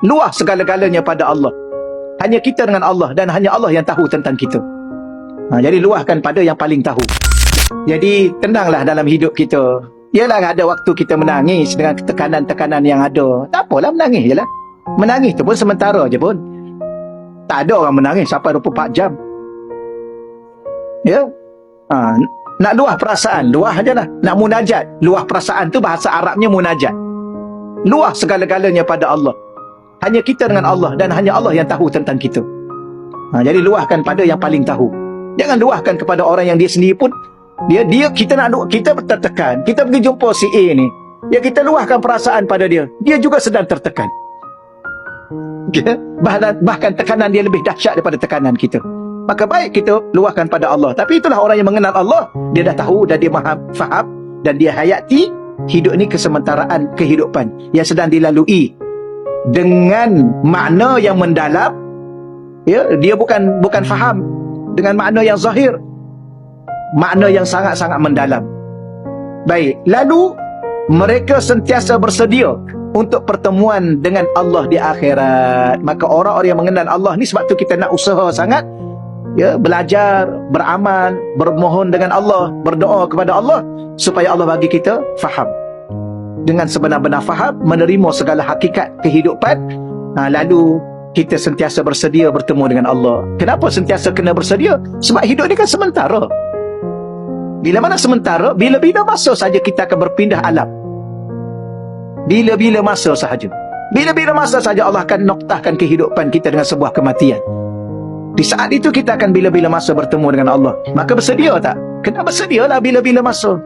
Luah segala-galanya pada Allah. Hanya kita dengan Allah, dan hanya Allah yang tahu tentang kita. Jadi luahkan pada yang paling tahu. Jadi tenanglah dalam hidup kita. Yalah, ada waktu kita menangis dengan tekanan-tekanan yang ada. Tak apalah, menangis je lah. Menangis tu pun sementara je pun. Tak ada orang menangis sampai 24 jam. Ya. Nak luah perasaan, luah je lah. Nak munajat, luah perasaan tu bahasa Arabnya munajat. Luah segala-galanya pada Allah. Hanya kita dengan Allah, dan hanya Allah yang tahu tentang kita. Jadi luahkan pada yang paling tahu. Jangan luahkan kepada orang yang dia sendiri pun kita tertekan. Kita pergi jumpa si A ni, ya, kita luahkan perasaan pada dia. Dia juga sedang tertekan. Bahkan tekanan dia lebih dahsyat daripada tekanan kita. Maka baik kita luahkan pada Allah. Tapi itulah orang yang mengenal Allah. Dia dah tahu, dan dia faham, dan dia hayati hidup ni kesementaraan kehidupan yang sedang dilalui dengan makna yang mendalam. Ya, dia bukan faham dengan makna yang zahir, makna yang sangat-sangat mendalam. Baik, lalu mereka sentiasa bersedia untuk pertemuan dengan Allah di akhirat. Maka orang-orang yang mengenal Allah ni, sebab tu kita nak usaha sangat, ya, belajar, beramal, bermohon dengan Allah, berdoa kepada Allah supaya Allah bagi kita faham. Dengan sebenar-benar faham, menerima segala hakikat kehidupan, lalu kita sentiasa bersedia bertemu dengan Allah. Kenapa sentiasa kena bersedia? Sebab hidup ni kan sementara. Bila mana sementara? Bila-bila masa saja kita akan berpindah alam. Bila-bila masa sahaja. Bila-bila masa saja Allah akan noktahkan kehidupan kita dengan sebuah kematian. Di saat itu kita akan bila-bila masa bertemu dengan Allah. Maka bersedia tak? Kena bersedialah bila-bila masa.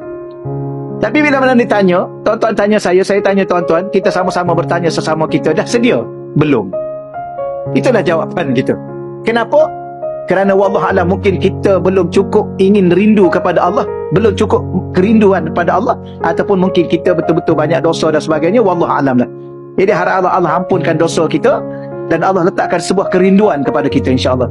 Tapi bila mana ditanya, tuan-tuan tanya saya tanya tuan-tuan, kita sama-sama bertanya sesama kita, dah sedia? Belum. Itulah jawapan kita. Kenapa? Kerana wallahualam mungkin kita belum cukup ingin rindu kepada Allah, belum cukup kerinduan kepada Allah, ataupun mungkin kita betul-betul banyak dosa dan sebagainya. Wallahualam lah. Jadi harap Allah ampunkan dosa kita, dan Allah letakkan sebuah kerinduan kepada kita, insya-Allah.